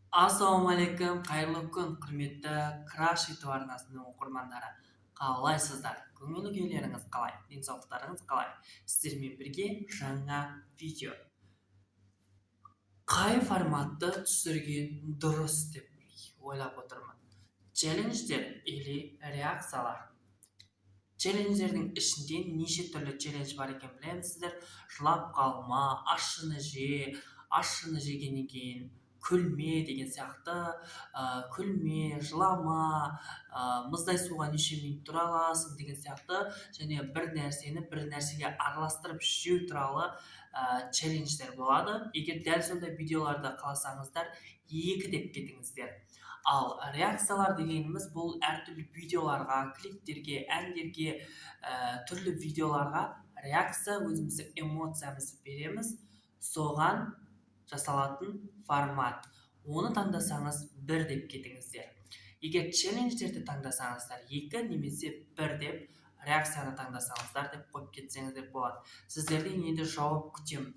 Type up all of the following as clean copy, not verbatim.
Ассалаумағалейкум, қайырлы күн, құрметті Краш YouTube арнасының оқырмандары. Қалайсыздар? Көңіл күйлеріңіз қалай? Денсаулықтарыңыз қалай? Сіздермен бірге жаңа видео. Қай форматты түсірген дұрыс деп ойлап отырмын. Челлендждер или реакциялар. Челлендждердің ішінде неше түрлі челлендж бар екен білемісіздер? Жылап қалма, ащыны жегеннен кейін күлме деген сияқты, күлме, жылама, мұздай суға неше минут тұра аласың деген сияқты, және бір нәрсені бір нәрсеге араластырып жеу туралы челлендждер болады. Егер дәл сондай видеоларды қаласаңыздар, 2 деп кетіңіздер. Ал реакциялар дегеніміз бұл әртүрлі видеоларға, клиптерге, әндерге, түрлі видеоларға реакция, өзіміздің эмоциямызды береміз, соған жасалатын формат. Оны таңдасаңыз 1 деп кетіңіздер. Егер челлендждерді таңдасаңыздар 2 немесе 1 деп, реакцияны таңдасаңыздар деп қойып кетсеңіздер болады. Сіздерден енді жауап күтемін.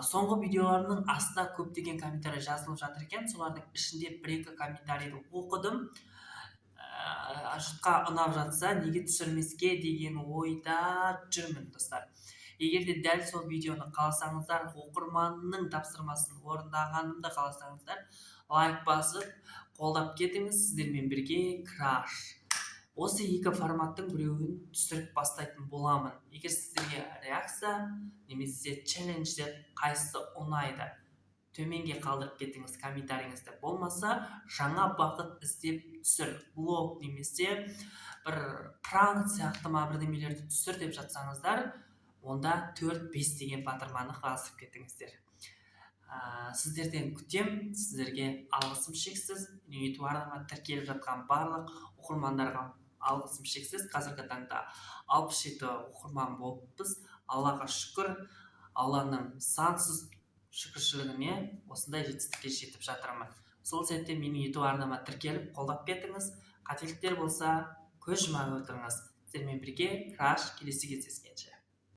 Соңғы видеоларымның астына көптеген комментарий жазылып жатыр екен. Солардың ішінде 1-2 комментарийді оқыдым. Жұртқа ұнап жатса, неге түсірмеске деген ойда жүрмін, достар. Егер де дәл сол видеоны қаласаңыздар, оқырманның тапсырмасын орындағанымды қаласаңыздар, лайк басып, қолдап кетіңіз, сіздермен бірге Краш. Осы 2 форматтың біреуін түсіріп бастайтын боламын. Егер сіздерге реакция немесе челлендждер қайсысы ұнайды, төменге қалдырып кетіңіз комментарийіңізді. Болмаса, жаңа бағыт іздеп түсір, блог немесе бір пранк сияқты бірдемелерді түсір деп жатсаңыздар, онда 4-5 деген батырманы қаласып кетіңіздер. Сіздерден күтем, сіздерге алғысым шексіз. YouTube арнама тіркеліп жатқан барлық оқырмандарға алғысым шексіз. Қазіргі таңда 67 оқырман болыппыз. Аллаға шүкір, Алланың сансыз шүкіршілігіне осындай жетістікке жетіп жатырмын. Сол сәтте менің YouTube арнама тіркеліп, қолдап кетіңіз. Қателіктер болса, көз жұмып отырыңыз. Сіздермен бірге Краш, келесі кездескенше.